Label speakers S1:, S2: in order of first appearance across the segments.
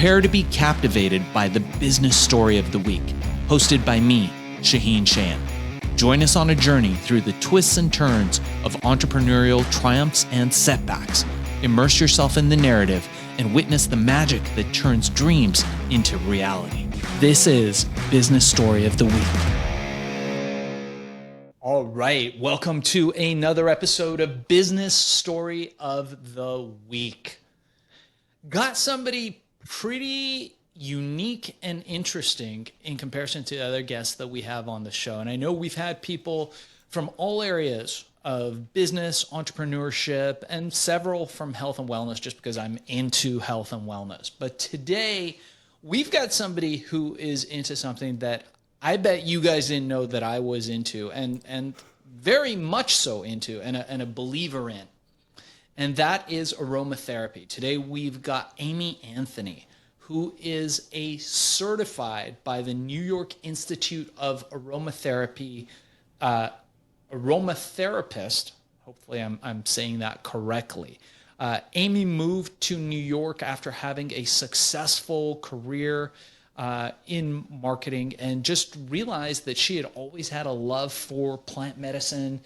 S1: Prepare to be captivated by the business story of the week, hosted by me, Shaheen Shan. Join us on a journey through the twists and turns of entrepreneurial triumphs and setbacks. Immerse yourself in the narrative and witness the magic that turns dreams into reality. This is Business Story of the Week. All right, welcome to another episode of Business Story of the Week. Got somebody pretty unique and interesting in comparison to other guests that we have on the show. And I know we've had people from all areas of business, entrepreneurship, and several from health and wellness, just because I'm into health and wellness. But today we've got somebody who is into something that I bet you guys didn't know that I was into, and very much so into, and a believer in. And that is aromatherapy. Today we've got Amy Anthony, who is a certified by the New York Institute of Aromatherapy aromatherapist. Hopefully I'm saying that correctly. Amy moved to New York after having a successful career in marketing, and just realized that she had always had a love for plant medicine,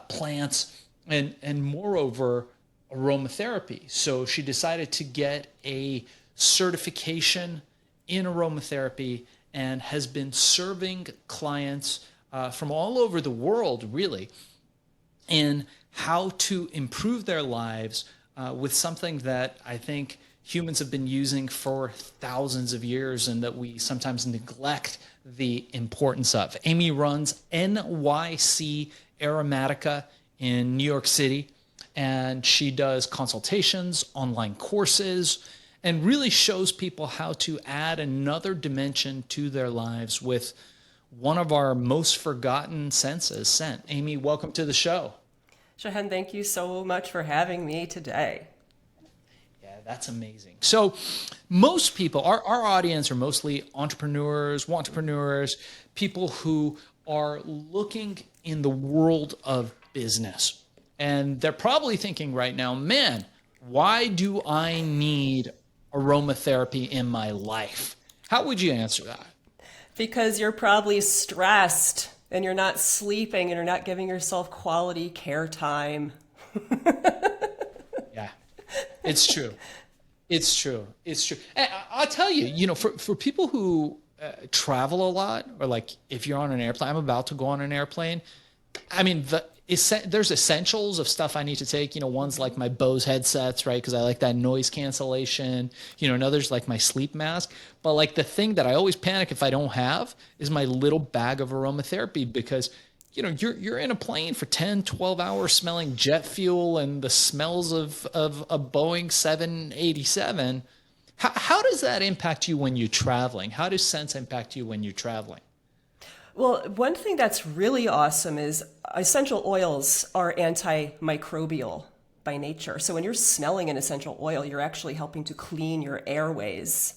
S1: plants, and moreover, aromatherapy. So she decided to get a certification in aromatherapy and has been serving clients from all over the world, really, in how to improve their lives with something that I think humans have been using for thousands of years and that we sometimes neglect the importance of. Amy runs NYC Aromatica in New York City, and she does consultations, online courses, and really shows people how to add another dimension to their lives with one of our most forgotten senses, scent. Amy, welcome to the show.
S2: Shahan, thank you so much for having me today.
S1: Yeah, that's amazing. So most people, our audience are mostly entrepreneurs, people who are looking in the world of business. And they're probably thinking right now, man, why do I need aromatherapy in my life? How would you answer that?
S2: Because you're probably stressed and you're not sleeping and you're not giving yourself quality care time.
S1: Yeah, it's true. It's true. And I'll tell you, for people who travel a lot, or like if you're on an airplane, I'm about to go on an airplane. I mean, there's essentials of stuff I need to take. One's like my Bose headsets, right? Because I like that noise cancellation. Another's like my sleep mask. But like the thing that I always panic if I don't have is my little bag of aromatherapy, because you're in a plane for 10, 12 hours smelling jet fuel and the smells of a Boeing 787. How does that impact you when you're traveling? How does scents impact you when you're traveling?
S2: Well, one thing that's really awesome is essential oils are antimicrobial by nature. So when you're smelling an essential oil, you're actually helping to clean your airways.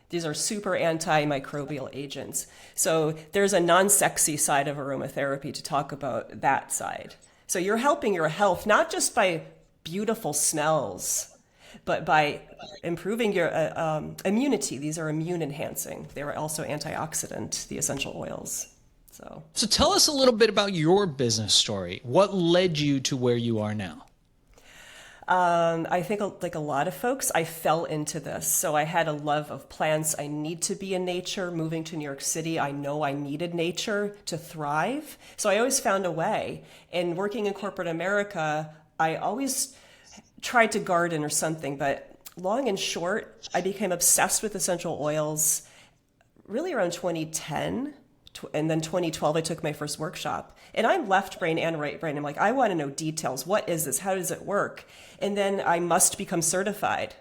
S2: These are super antimicrobial agents. So there's a non-sexy side of aromatherapy to talk about that side. So you're helping your health, not just by beautiful smells, but by improving your immunity. These are immune enhancing. They are also antioxidant, the essential oils. So
S1: tell us a little bit about your business story. What led you to where you are now?
S2: I think like a lot of folks, I fell into this. So I had a love of plants. I need to be in nature. Moving to New York City, I know I needed nature to thrive. So I always found a way. And working in corporate America, I always tried to garden or something. But long and short, I became obsessed with essential oils really around 2010. And then 2012, I took my first workshop. And I'm left brain and right brain. I'm like, I want to know details. What is this? How does it work? And then I must become certified.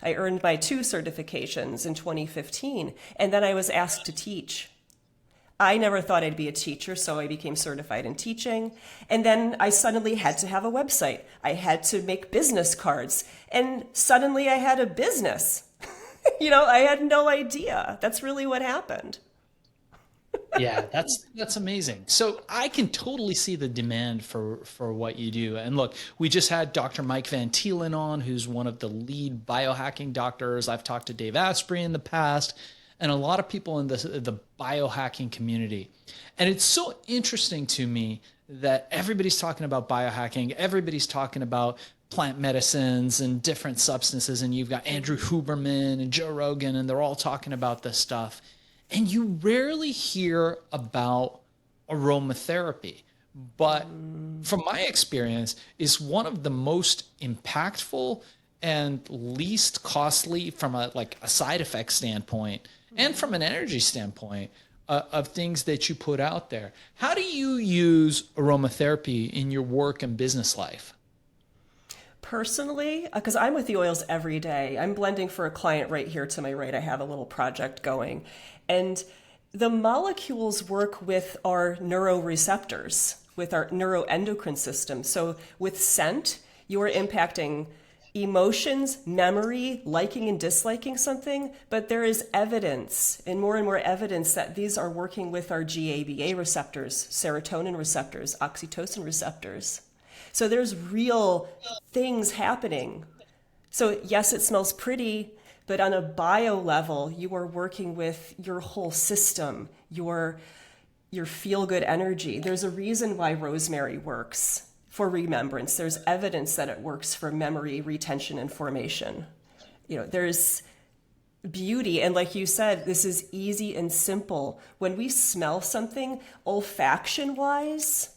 S2: I earned my 2 certifications in 2015. And then I was asked to teach. I never thought I'd be a teacher, so I became certified in teaching. And then I suddenly had to have a website. I had to make business cards. And suddenly I had a business. I had no idea. That's really what happened.
S1: Yeah, that's amazing. So I can totally see the demand for what you do. And look, we just had Dr. Mike Van Thielen on, who's one of the lead biohacking doctors. I've talked to Dave Asprey in the past, and a lot of people in the biohacking community. And it's so interesting to me that everybody's talking about biohacking, everybody's talking about plant medicines and different substances, and you've got Andrew Huberman and Joe Rogan, and they're all talking about this stuff. And you rarely hear about aromatherapy, but from my experience, is one of the most impactful and least costly from a side effect standpoint and from an energy standpoint of things that you put out there. How do you use aromatherapy in your work and business life?
S2: Personally, because I'm with the oils every day, I'm blending for a client right here to my right. I have a little project going. And the molecules work with our neuroreceptors, with our neuroendocrine system. So with scent, you are impacting emotions, memory, liking and disliking something, but there is evidence and more evidence that these are working with our GABA receptors, serotonin receptors, oxytocin receptors. So there's real things happening. So yes, it smells pretty, but on a bio level, you are working with your whole system, your feel good energy. There's a reason why rosemary works for remembrance. There's evidence that it works for memory retention and formation. There's beauty. And like you said, this is easy and simple. When we smell something olfaction wise,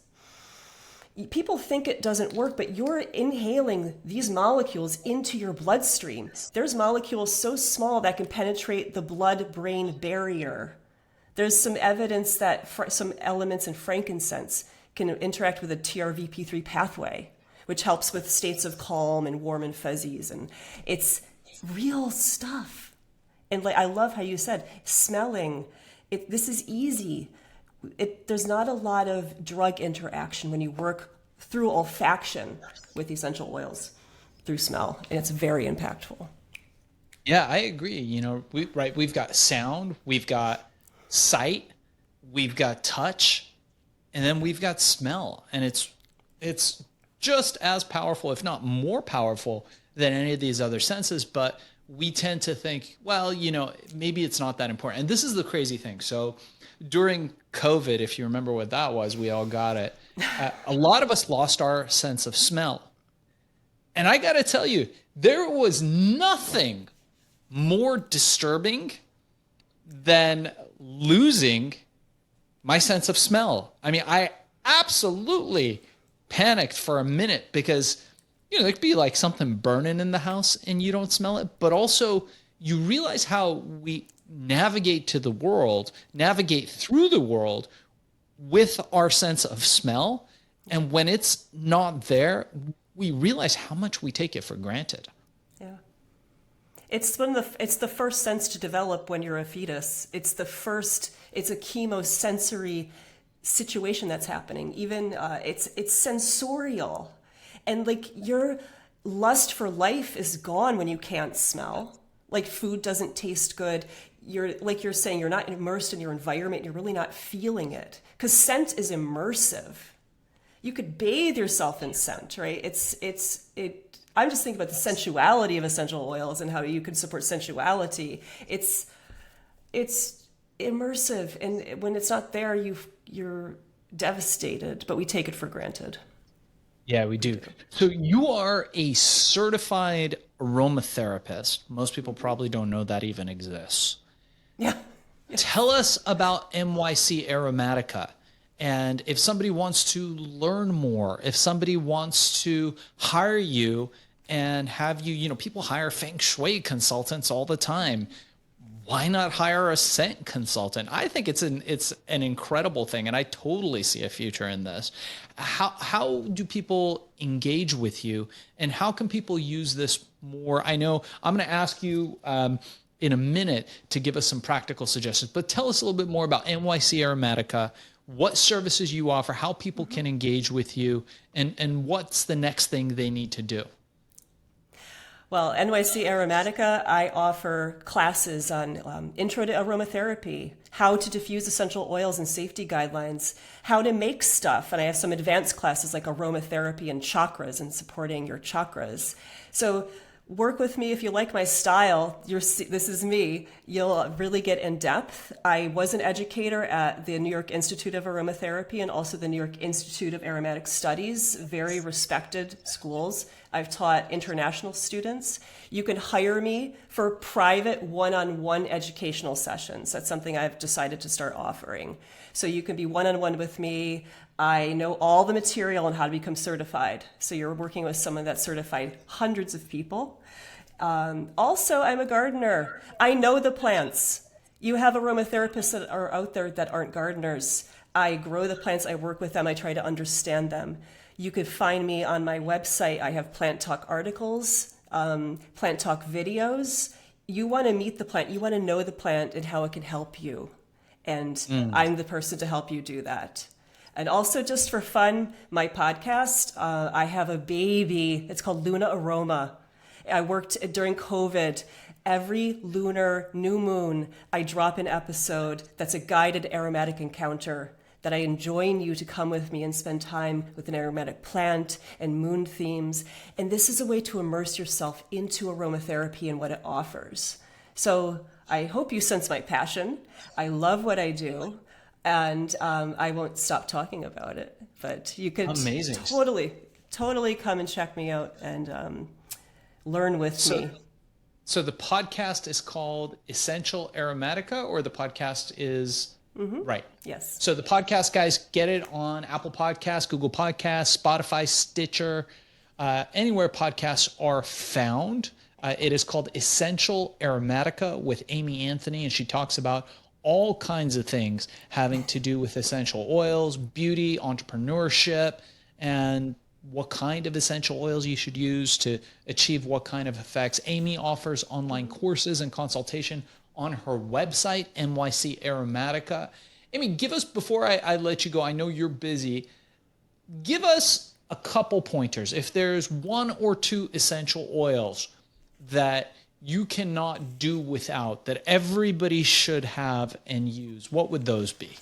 S2: people think it doesn't work, but you're inhaling these molecules into your bloodstream. There's molecules so small that can penetrate the blood-brain barrier. There's some evidence that some elements in frankincense can interact with the TRVP3 pathway, which helps with states of calm and warm and fuzzies. And it's real stuff. And I love how you said, smelling, this is easy. There's not a lot of drug interaction when you work through olfaction with essential oils through smell, and it's very impactful.
S1: Yeah, I agree. We've got sound, we've got sight, we've got touch, and then we've got smell. And it's just as powerful, if not more powerful than any of these other senses, but we tend to think, well, maybe it's not that important. And this is the crazy thing. So during COVID, if you remember what that was, we all got it. A lot of us lost our sense of smell. And I got to tell you, there was nothing more disturbing than losing my sense of smell. I mean, I absolutely panicked for a minute because, there could be like something burning in the house and you don't smell it, but also you realize how we navigate through the world with our sense of smell. And when it's not there, we realize how much we take it for granted.
S2: Yeah. It's the first sense to develop when you're a fetus. It's a chemosensory situation that's happening. Even it's sensorial. And your lust for life is gone when you can't smell. Like food doesn't taste good. You're saying, you're not immersed in your environment. You're really not feeling it. Because scent is immersive. You could bathe yourself in scent, right? I'm just thinking about the sensuality of essential oils and how you can support sensuality. It's immersive, and when it's not there, you're devastated. But we take it for granted.
S1: Yeah, we do. So you are a certified aromatherapist. Most people probably don't know that even exists.
S2: Yeah.
S1: Tell us about NYC Aromatica. And if somebody wants to learn more, if somebody wants to hire you and have you, people hire feng shui consultants all the time. Why not hire a scent consultant? I think it's an incredible thing, and I totally see a future in this. How do people engage with you, and how can people use this more? I know I'm going to ask you in a minute to give us some practical suggestions, but tell us a little bit more about NYC Aromatica, what services you offer, how people can engage with you, and what's the next thing they need to do.
S2: Well, NYC Aromatica, I offer classes on intro to aromatherapy, how to diffuse essential oils and safety guidelines, how to make stuff. And I have some advanced classes like aromatherapy and chakras and supporting your chakras. So work with me if you like my style. This is me. You'll really get in depth. I was an educator at the New York Institute of Aromatherapy and also the New York Institute of Aromatic Studies, very respected schools. I've taught international students. You can hire me for private one-on-one educational sessions. That's something I've decided to start offering. So you can be one-on-one with me. I know all the material on how to become certified. So you're working with someone that's certified hundreds of people. Also, I'm a gardener. I know the plants. You have aromatherapists that are out there that aren't gardeners. I grow the plants, I work with them, I try to understand them. You could find me on my website. I have plant talk articles, plant talk videos. You want to meet the plant, you want to know the plant and how it can help you. And I'm the person to help you do that. And also, just for fun, my podcast, I have a baby. It's called Luna Aroma. I worked during COVID. Every lunar new moon, I drop an episode that's a guided aromatic encounter that I enjoin you to come with me and spend time with an aromatic plant and moon themes. And this is a way to immerse yourself into aromatherapy and what it offers. So I hope you sense my passion. I love what I do. And I won't stop talking about it. But you could
S1: Amazing.
S2: totally come and check me out and learn with me.
S1: So the podcast is called Essential Aromatica, or the podcast is... Right.
S2: Yes.
S1: So the podcast, guys, get it on Apple Podcasts, Google Podcasts, Spotify, Stitcher, anywhere podcasts are found. It is called Essential Aromatica with Amy Anthony, and she talks about all kinds of things having to do with essential oils, beauty, entrepreneurship, and what kind of essential oils you should use to achieve what kind of effects. Amy offers online courses and consultation on her website, NYC Aromatica. Amy, give us, before I let you go, I know you're busy, give us a couple pointers. If there's one or two essential oils that you cannot do without, that everybody should have and use, what would those be?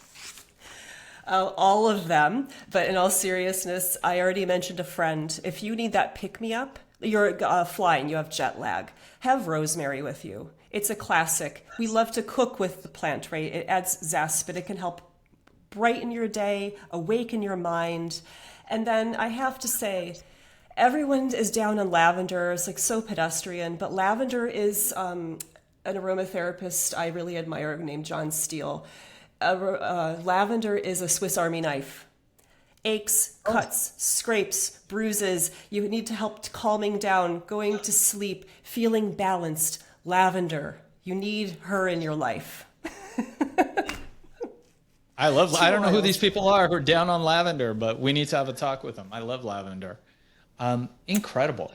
S2: All of them, but in all seriousness, I already mentioned a friend. If you need that pick-me-up, you're flying, you have jet lag, have rosemary with you. It's a classic. We love to cook with the plant, right? It adds zest, but it can help brighten your day, awaken your mind. And then I have to say, everyone is down on lavender. It's like so pedestrian, but lavender is an aromatherapist I really admire named John Steele. Lavender is a Swiss Army knife. Aches, cuts, scrapes, bruises. You need to help calming down, going to sleep, feeling balanced. Lavender. You need her in your life.
S1: I don't know who these people are who are down on lavender, but we need to have a talk with them. I love lavender. Incredible.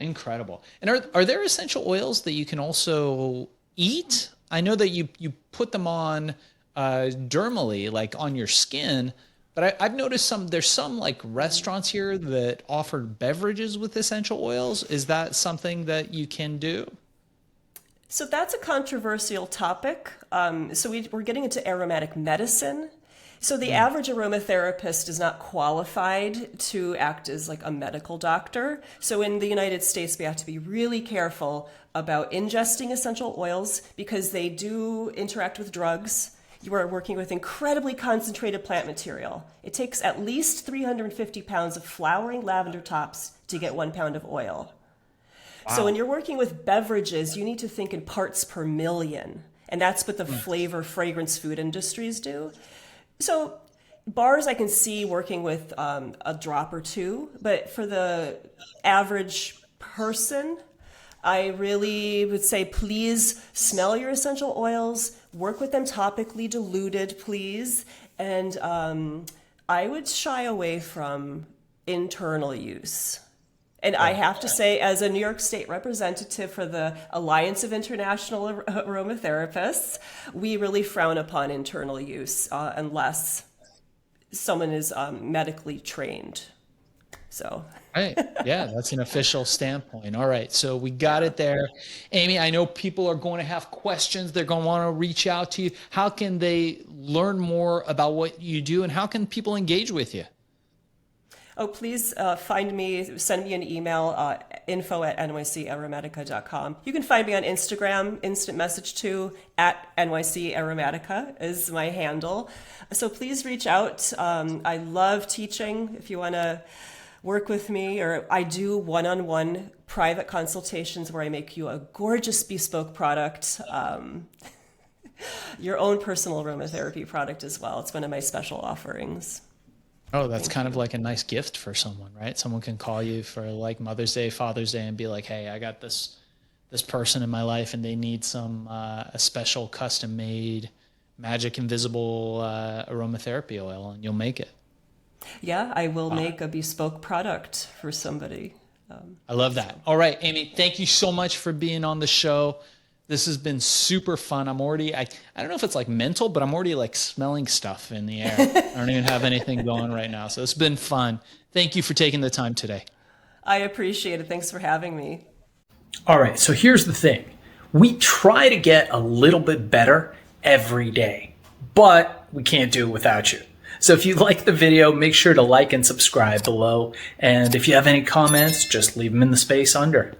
S1: And are there essential oils that you can also eat? I know that you put them on dermally, like on your skin, but I've noticed there's some like restaurants here that offer beverages with essential oils. Is that something that you can do?
S2: So that's a controversial topic. So we're getting into aromatic medicine. So the average aromatherapist is not qualified to act as like a medical doctor. So in the United States, we have to be really careful about ingesting essential oils because they do interact with drugs. You are working with incredibly concentrated plant material. It takes at least 350 pounds of flowering lavender tops to get 1 pound of oil. Wow. So when you're working with beverages, you need to think in parts per million. And that's what the flavor, fragrance, food industries do. So bars I can see working with a drop or two, but for the average person, I really would say please smell your essential oils, work with them topically diluted, please. And I would shy away from internal use. And I have to say, as a New York State representative for the Alliance of International Aromatherapists, we really frown upon internal use unless someone is medically trained. So.
S1: Right. Yeah, that's an official standpoint. All right. So we got it there. Amy, I know people are going to have questions. They're going to want to reach out to you. How can they learn more about what you do, and how can people engage with you?
S2: Oh, please find me, send me an email, info@nycaromatica.com. You can find me on Instagram, instant message to @nycaromatica is my handle. So please reach out. I love teaching. If you want to work with me, or I do one-on-one private consultations where I make you a gorgeous bespoke product, your own personal aromatherapy product as well. It's one of my special offerings.
S1: Oh, that's kind of like a nice gift for someone, right? Someone can call you for like Mother's Day, Father's Day, and be like, "Hey, I got this person in my life, and they need some a special custom made magic invisible aromatherapy oil," and you'll make it.
S2: Yeah, I will make a bespoke product for somebody.
S1: I love that. All right, Amy, thank you so much for being on the show. This has been super fun. I don't know if it's like mental, but I'm already like smelling stuff in the air. I don't even have anything going right now. So it's been fun. Thank you for taking the time today.
S2: I appreciate it. Thanks for having me.
S3: All right, so here's the thing. We try to get a little bit better every day, but we can't do it without you. So if you like the video, make sure to like and subscribe below. And if you have any comments, just leave them in the space under.